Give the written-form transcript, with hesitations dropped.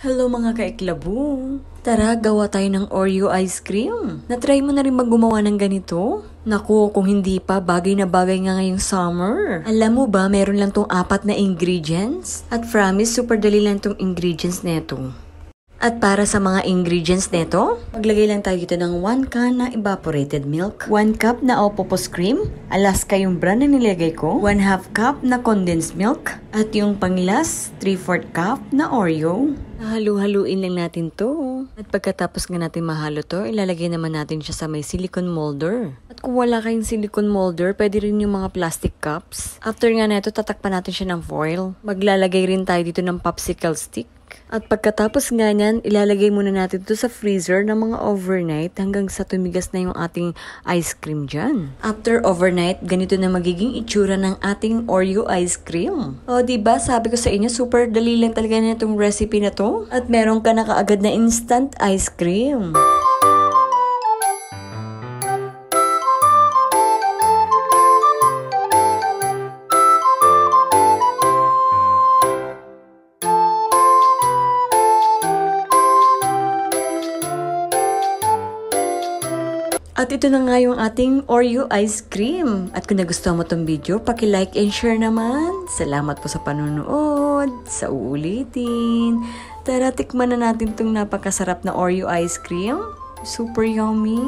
Hello mga kaiklabo! Tara, gawa tayo ng Oreo ice cream. Na-try mo na rin gumawa ng ganito? Naku, kung hindi pa, bagay na bagay nga ngayong summer. Alam mo ba, meron lang tong 4 na ingredients? At promise, super dali lang tong ingredients neto. At para sa mga ingredients neto, maglagay lang tayo dito ng 1 can na evaporated milk, 1 cup na all-purpose cream, Alaska yung brand na nilagay ko, 1/2 cup na condensed milk, at yung panglas, 3/4 cup na Oreo. Halu-haluin lang natin to. At pagkatapos nga natin mahalo to, ilalagay naman natin siya sa may silicone molder. At kung wala kayong silicone molder, pwede rin yung mga plastic cups. After nga na ito, tatakpan natin siya ng foil. Maglalagay rin tayo dito ng popsicle stick. At pagkatapos nga niyan, ilalagay muna natin ito sa freezer ng mga overnight hanggang sa tumigas na yung ating ice cream dyan. After overnight, ganito na magiging itsura ng ating Oreo ice cream. O diba, sabi ko sa inyo, super dali lang talaga na itong recipe na to. At meron ka na kaagad na instant ice cream. At ito na nga yung ating Oreo ice cream. At kung nagustuhan mo tong video, paki-like and share naman. Salamat po sa panonood. Sa uulitin. Tara, tikman na natin tong napakasarap na Oreo ice cream. Super yummy!